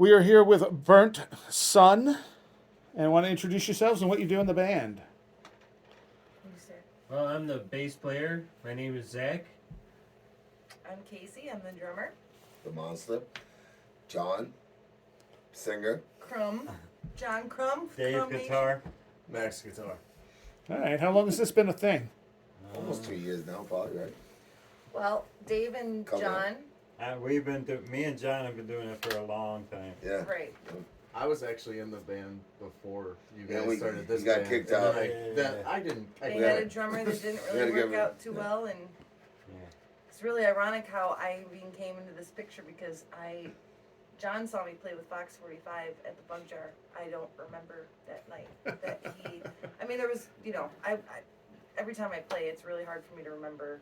We are here with Burnt Sun, and want to introduce yourselves and what you do in the band. Well, I'm the bass player. My name is Zach. I'm Casey. I'm the drummer. The monster. John, singer. John Crumb. Dave, guitar. Max, guitar. All right, how long has this been a thing? Almost 2 years now, probably, right? Well, Dave and Come John. Me and John have been doing it for a long time. Yeah. Right. I was actually in the band before you Yeah, guys started this you got band. kicked and out. then I didn't. They Yeah. had a drummer that didn't We had really to give work him- out too well, and it's really ironic how I even came into this picture because John saw me play with Fox 45 at the Bug Jar. I don't remember that night. There was, I every time I play, it's really hard for me to remember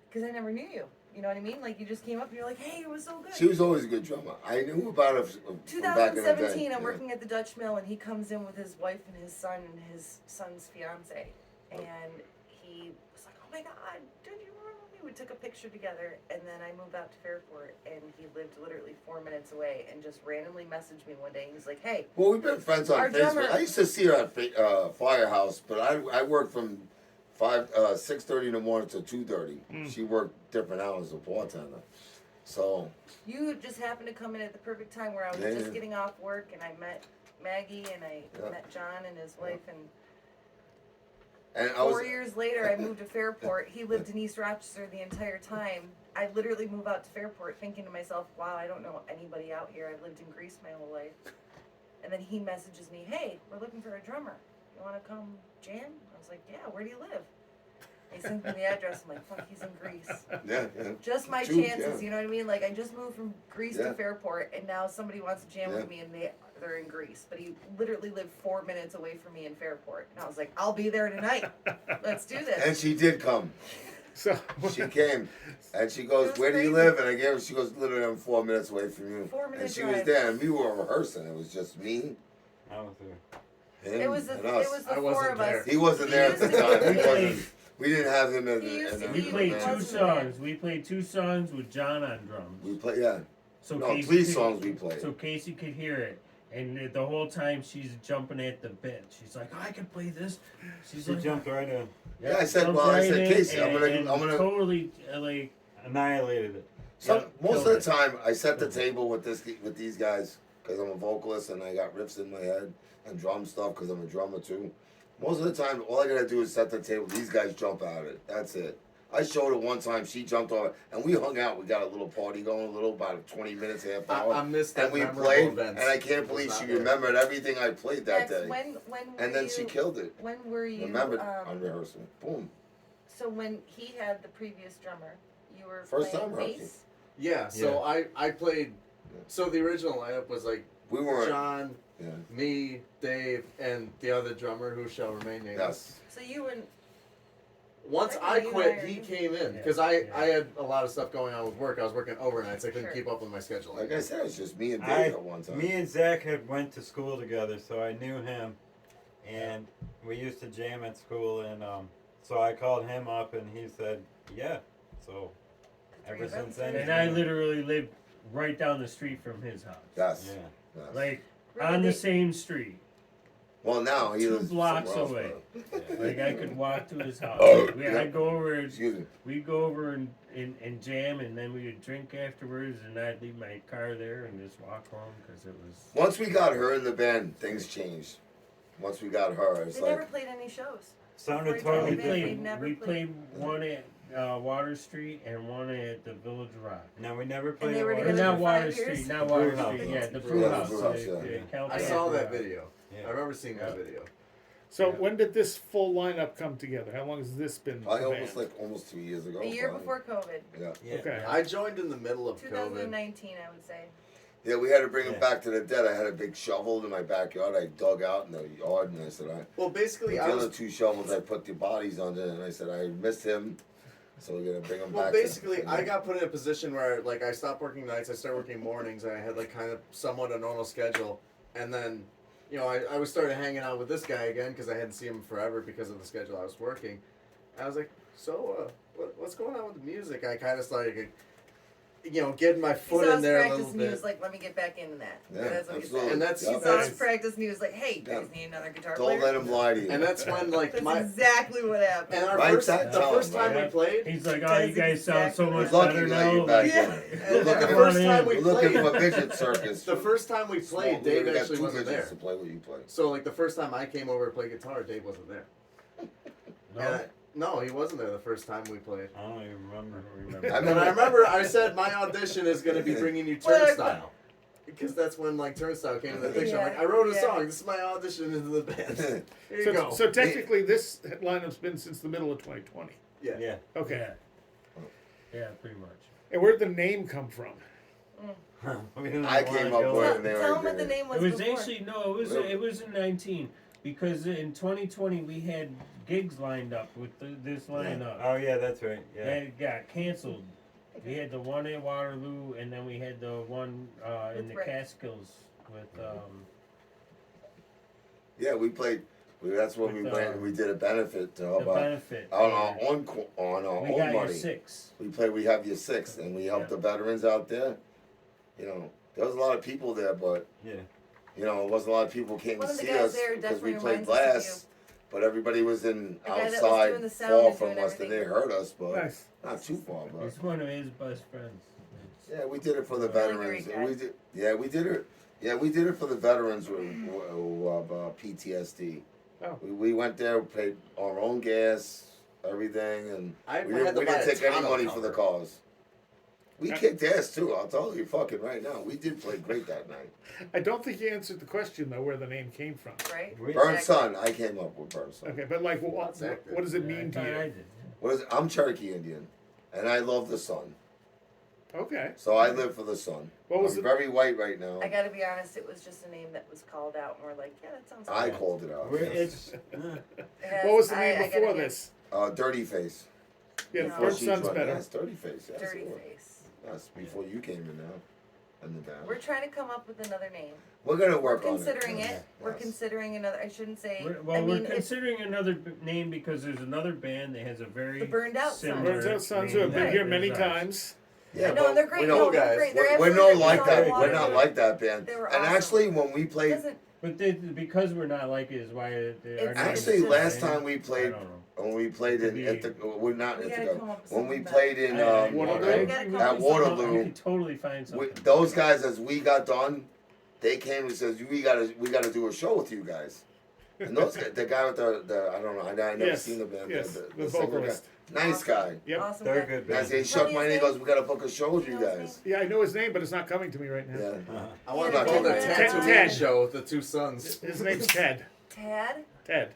because I never knew you. You know what I mean? Like, you just came up and you're like, hey, it was so good. She was always a good drummer. I knew about her from back in the day. 2017, I'm Yeah. working at the Dutch Mill, and he comes in with his wife and his son and his son's fiance, and he was like, "Oh my God, did you remember me?" We took a picture together, and then I moved out to Fairport, and he lived literally 4 minutes away, and just randomly messaged me one day. He's like, "Hey, Well, we've been friends on Our Facebook. drummer- I used to see her at Firehouse, but I worked from 6:30 in the morning to 2:30. She worked different hours as a bartender. So you just happened to come in at the perfect time where I was Yeah, just yeah. getting off work, and I met Maggie, and I Yeah. met John and his wife, and I 4 was years later, I moved to Fairport. He lived in East Rochester the entire time. I literally moved out to Fairport thinking to myself, wow, I don't know anybody out here. I've lived in Greece my whole life. And then he messages me, hey, we're looking for a drummer. You want to come jam? I was like, yeah, where do you live? He sent me the address. I'm like, fuck, he's in Greece. yeah. Just my True, chances, yeah. you know what I mean? Like, I just moved from Greece Yeah. to Fairport, and now somebody wants to jam Yeah. with me, and they're in Greece. But he literally lived 4 minutes away from me in Fairport. And I was like, I'll be there tonight. Let's do this. And she did come. So, She came, and she goes, It was "Where do you crazy. live?" And I gave her. She goes, "Literally, I'm 4 minutes away from you." 4 minute And she drive. was there, and we were rehearsing. It was just me, I was there. him, It was and the us. I four wasn't of there. us. He wasn't there at the used to time. be- He wasn't. We didn't have him in He used the. to We be- played He two wasn't in the band. songs. We played 2 songs with John on drums. We play, yeah. So No, Casey 3 could- songs we played. So Casey could hear it. And the whole time she's jumping at the bit. She's like, I can play this. She jumped right in. Yeah, I said, jumped well, I right said, in Casey, I'm and gonna. totally Annihilated it. Most killed of the time, I set the table with these guys because I'm a vocalist and I got riffs in my head and drum stuff because I'm a drummer too. Most of the time, all I gotta do is set the table. These guys jump out of it. That's it. I showed her one time. She jumped on it, and we hung out. We got a little party going, about 20 minutes, half hour. I missed that and we memorable played, event. and I can't believe she remembered everything I played that Max, day. when were And then you, she killed it. When were you? Remembered on rehearsal. Boom. So when he had the previous drummer, you were First playing time rehearsal. bass. Yeah, so I played. So the original lineup was like We weren't. John, Yeah. me, Dave, and the other drummer who shall remain nameless. Yes. So you and Once I I know you quit, hired he him. came in Yeah. because I had a lot of stuff going on with work. I was working overnights. I couldn't Sure. keep up with my schedule. Like I said, it's just me and Dave at one time. Me and Zach had went to school together, so I knew him, and we used to jam at school. And so I called him up, and he said, "Yeah." So ever since then, And I literally lived right down the street from his house. Yes. Yeah. Yes. Like Really? on the same street. Well, now he 2 lives blocks somewhere else, away. but- Like I could walk to his house. Yeah. I'd go over and Excuse me. we'd go over and jam, and then we would drink afterwards, and I'd leave my car there and just walk home because it was. Once we got her in the band, things changed. Once we got her, it's they like never played any shows. sounded Before totally he We They've different. never we played- played one at Water Street and one at the Village Rock. No, we never played. they were at together Not for Water 5 years? Street, not Water Brew house. Street. Yeah, the Brew brew house, house. brew house, the- yeah. the I California saw brew that house. video. Yeah. I remember seeing that Yeah. video. so Yeah. when did this full lineup come together? How long has this been? probably the band? almost 2 years ago. A year probably. before COVID, Yeah. Yeah. Okay. I joined in the middle of COVID. 2019, I would say. Yeah, we had to bring him Yeah. back to the dead. I had a big shovel in my backyard. I dug out in the yard, and I said, Well, the basically, I other was 2 shovels, I put the bodies under, and I said, I missed him, so we're gonna bring him Well, back. basically, I got put in a position where, like, I stopped working nights, I started working mornings, and I had, like, kind of somewhat a normal schedule. And then, you know, I was started hanging out with this guy again because I hadn't seen him forever because of the schedule I was working. And I was like, so, what's going on with the music? I kind of started, getting my He foot saw in us there a practice little and he bit. was like, let me get back into that. Yeah, That's what he absolutely. said. And that's- He saw that's- us practice and he was like, hey, do you guys need another guitar Don't player? let him lie to you. And that's when like That's my exactly what happened. and our Right, first that the tell first him, time right? we played. He's like, oh, That's you guys sound so exactly much what Lucky better that now. you're back Yeah. in. And We're the looking first for, time we we're looking played, for midget circus. the first time we played, We Dave got actually two wasn't midgets there. to play what you play. So like the first time I came over to play guitar, Dave wasn't there. No, No, he wasn't there the first time we played. I don't even remember. And I remember I said my audition is going to be bringing you Well, Turnstile. Because that's when like Turnstile came in the picture. I'm like, I wrote a Yeah. song. This is my audition into the band. Here you So, go. so technically, this lineup's been since the middle of 2020. yeah. Okay. Yeah, pretty much. And where'd the name come from? We didn't I wanna came up go with there. it. and they Tell already him what did the it. name was It was before. actually no, it was in 19 because in 2020 we had gigs lined up with this lineup. Oh yeah, that's right. Yeah. That got canceled. We had the one at Waterloo, and then we had the one in With the Rick. Catskills with Yeah, we played. That's when we With, went and we did a benefit to the help out benefit. on our and own we got your money. 6. We played. We have your 6, and we helped Yeah. the veterans out there. There was a lot of people there, but Yeah. it wasn't a lot of people came One to of the see guys us there because we definitely played reminds us of last. But everybody was in The guy that was outside, doing the sound far and from doing us, and they everything. hurt us, but Nice. not too far. But He's one of his best friends. yeah, we did it for the Really veterans. great guy. We did. Yeah, we did it. Yeah, we did it for the veterans of PTSD. Oh. We went there, paid our own gas, everything, and I we had didn't, to we buy didn't a take any tonneau money for the cover. cause. We kicked ass too. I'll tell you fucking right now. We did play great that night. I don't think you answered the question though, where the name came from. Right? We- Burn Exactly. Sun. I came up with Burn Sun. Okay, but like, what Exactly. does it Yeah, mean I to thought I you? did. What is it? I'm Cherokee Indian, and I love the sun. Okay. So I live for the sun. What was I'm it? very white right now. I gotta be honest, it was just a name that was called out, and we're like, yeah, that sounds I good. called it out. We're- it's It has- What was the I name gotta before give this? Dirty Face. Yeah, No. Burnt She Sun's tried- better. Yes, Dirty Face. Yes, Dirty it was. Face. That's before you came in now. And the band. We're trying to come up with another name. We're gonna We're work on it. considering it. Yes. We're Yes. considering another. I shouldn't say. We're I mean, we're considering another name because there's another band that has a very The Burned Out Sons. similar Burnt Out Sons who name have been Right. here many as ours. times. Yeah, no, and they're great. we No, know, guys. they're great. They're we're absolutely not like great. that. All We're not water. like that band. They were And awesome. actually, when we played, Doesn't But because we're not like it is why our It's- name actually is the last same. time we I played, don't know. when we played in at the, we're not We at gotta the, come up with when we something played in Waterloo? I We gotta agree come with up at with something. Waterloo, You can totally find something. those guys, as we got done, they came and says, we gotta do a show with you guys. And those guys, the guy with the I don't know, I never Yes, seen the band. yes, the singer guy. vocalist. Nice Awesome. guy. Yep. Awesome They're guy. good Nice. band. He shook my hand. He goes, "We gotta book a show with you You know his guys." Yeah, I know his name, but it's not coming to me right now. Yeah. Uh-huh. I want Yeah, to build a Ted. Tatooine Ted. show with the two sons. His name's Ted. Tad. Ted.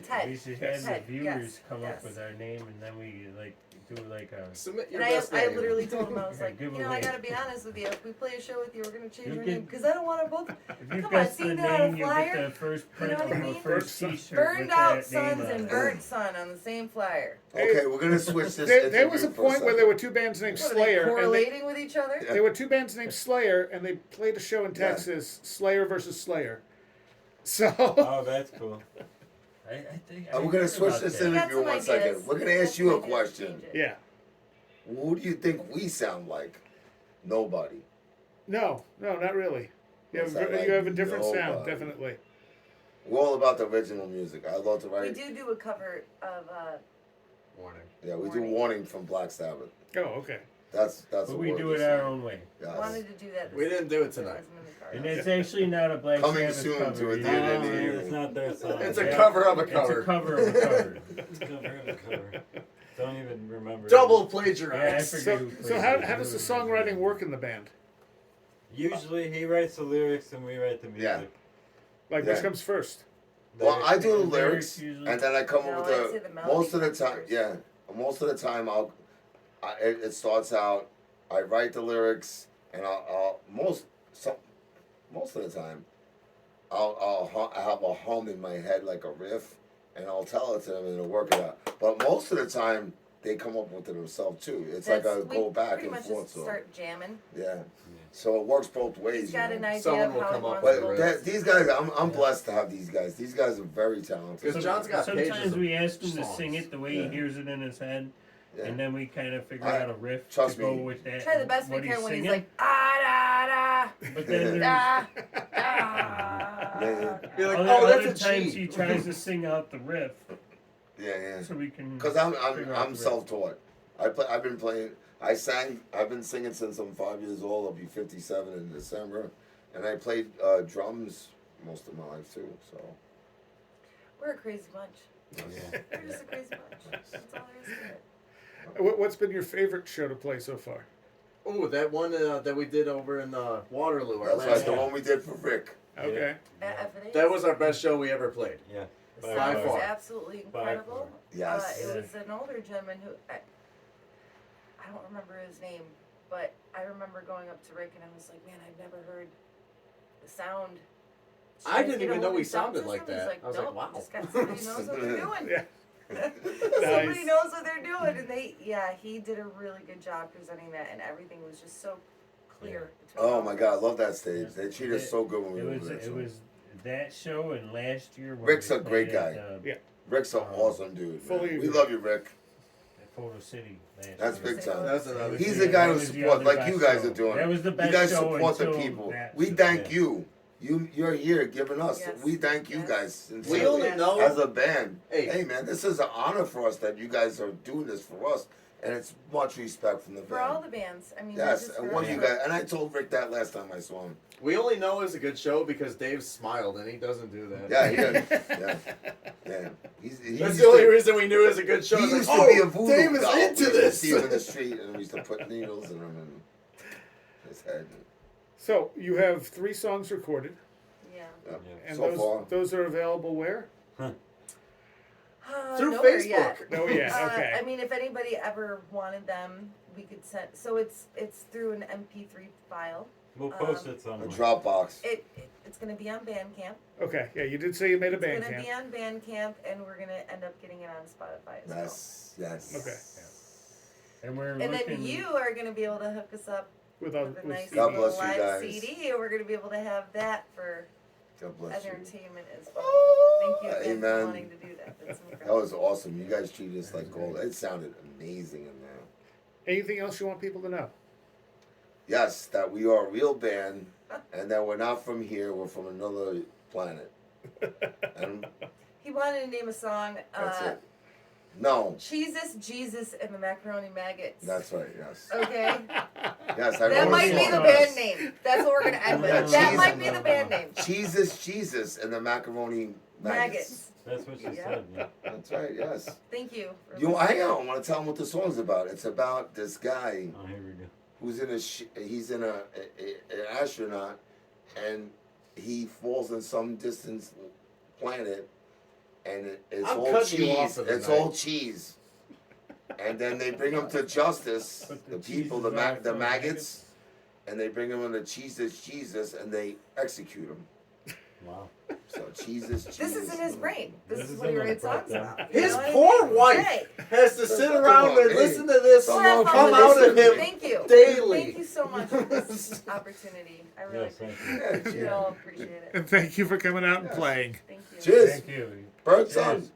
Ted. We should Yes. have Ted, the viewers yes, come yes. up with our name and then we do like a. Submit your And best I name. literally told him, I was Yeah, like, give you know, away. I gotta be honest with you. If we play a show with you, we're gonna change You our can- name because I don't want to book. If you Come on, guess see the that on a name, you flyer? get the first You know print what I of the mean? first Burnt T-shirt Burned with Out that Sons name on and it. Burnt Sun on the same flyer. Okay, we're gonna switch this. There was a interview for point where second. there were two bands named What, are they Slayer, and correlating with each other? Yeah. there were two bands named Slayer, and they played a show in Yeah. Texas, Slayer versus Slayer. So Oh, that's cool. I think. We're gonna switch this We got interview some one ideas. second. We're gonna We got ask you a some ideas to question. change it. yeah, Who do you think we sound like? Nobody. no, not really. You What's have, that you like? have a different sound, Nobody. definitely. We're all about the original music. I love to We write. do a cover of Warning. Yeah, we do Warning. Warning from Black Sabbath. Oh, okay. That's But what we we're do it saying. our own way. Yes. wanted to do that. We didn't do it so tonight. wasn't in the And cards. it's actually not a Black Coming Sabbath soon cover. to a either. theater No, near you. it's not their song. It's a Yeah. cover of a It's cover. a cover of a cover. It's a cover of a cover. Don't even remember. Double Yeah, I plagiarized. forget. So, who so played how, it. how does the songwriting work in the band? Usually he writes the lyrics and we write the music. Yeah. Like, Yeah. which comes first? Well, I do the The lyrics lyrics, usually- and then I come No, up I'd say with the the melody most of the comes time. first. Yeah, most of the time it starts out. I write the lyrics, and most of the time I'll have a hum in my head like a riff, and I'll tell it to them and they'll work it out. But most of the time they come up with it themselves too. It's like I We go back pretty and much forth. just So start jamming. yeah, so it works both ways. He's got you an know? idea Someone of will how he come up wants with to the But do it. riff. these guys, I'm blessed to have these guys. These guys are very talented. Because John's got pages Sometimes of we ask him to songs. sing it the way Yeah. he hears it in his head, Yeah. and then we kind of figure I- out a riff trust to go me. with that. Try the best what we can when he's singing. like ah da But then there's da da. Yeah, Be like, other, oh, other that's a times G. he tries to sing out the riff, yeah. so we can. Because figure out I'm the riff. self-taught. I've been playing. I've been singing since I'm 5 years old. I'll be 57 in December, and I played drums most of my life too. So We're a crazy bunch. Yeah. We're just a crazy bunch. That's all there is to it. What's been your favorite show to play so far? Oh, that one that we did over in Waterloo. Our that's last right. The one. one we did for Rick. Okay. At FNA. That was our best show we ever played. Yeah. The By sound far. was absolutely By incredible. Yes. It was an older gentleman who I don't remember his name, but I remember going up to Rick and I was like, man, I've never heard the sound. I didn't You even know what he the sound sounded like system is? that. I was like, nope, wow. Just got somebody who knows what they're doing. Yeah. Somebody Nice. knows what they're doing, and he did a really good job presenting that, and everything was just so clear. between Oh all my of God, I us. love that stage. They treat us so good when we It were was there. it was that show and last year. when Rick's we a great played at, guy. Yeah. Rick's an awesome dude. man. Fully We agree. love you, Rick. at Photo City. Last That's year. big time. That's another. was He's the- the guy that who was the supports, other like best you guys show. are doing. That was the best You guys show support the until people. that We show. thank Yeah. you. You're here giving us. Yes. We thank you Yes. guys. We sincerely. only know. As a band, Hey. hey man, this is an honor for us that you guys are doing this for us, and it's much respect from the For all band. the bands, I mean, Yes, just and for one of you everyone. guys, and I told Rick that last time I saw him. We only know it's a good show because Dave smiled, and he doesn't do that. Yeah, he did. Yeah. He That's used the only to, reason we knew it was a good show. he It's used like, to be a oh, voodoo Dave is doll. into We used this. to see him in the street, and we used to put needles in him and his head. So you have 3 songs recorded, Yeah. Yeah. and So those are available where? Through Nowhere Facebook. Yet. Oh yeah. Okay. I mean, if anybody ever wanted them, we could send. So it's through an MP3 file. We'll post it A somewhere. Dropbox. It's going to be on Bandcamp. Okay. Yeah, you did say you made a It's band going to camp. be on Bandcamp, and we're going to end up getting it on Spotify as Yes. Okay. And we're well. And looking. then you are going to be able to hook us up With with a nice God little bless you live guys. CD, and we're going to be able to have that for God bless you. entertainment as well. Thank you again Amen. for wanting to do that. That's That incredible. was awesome. You guys treated us like gold. It sounded amazing in there. Anything else you want people to know? Yes, that we are a real band, and that we're not from here. We're from another planet. And He wanted to name a song. that's it. No, Jesus, and the Macaroni Maggots. that's right. Yes. Okay. Yes, I That wrote might a be song. the band name. That's what we're gonna end with. That Jesus. might be the band name. Jesus, and the macaroni maggots. Maggots. That's what she Yeah. said. Yeah. That's right. Yes. Thank you. for You listening. hang on. I want to tell them what the song's about. It's about this guy Oh, here we go. who's in he's in an astronaut, and he falls in some distant planet, and it's I'm all cutting you off cheese. for the It's night. all cheese. And then they bring him to justice, But the cheese people, is the all from maggots, and they bring him into Jesus, and they execute him. Wow. So Jesus. This is in his brain. This This is is what he in the writes songs breakdown. about. You His know what I poor mean? wife Hey, has to sit around and Hey. listen to this we'll have fun come with out this. of him Thank you. daily. Thank you so much for this opportunity. I really Yes, thank appreciate it. you. We all appreciate it. And thank you for coming out and Yes. playing. Thank you. Cheers. Thank you. Bird Cheers. song.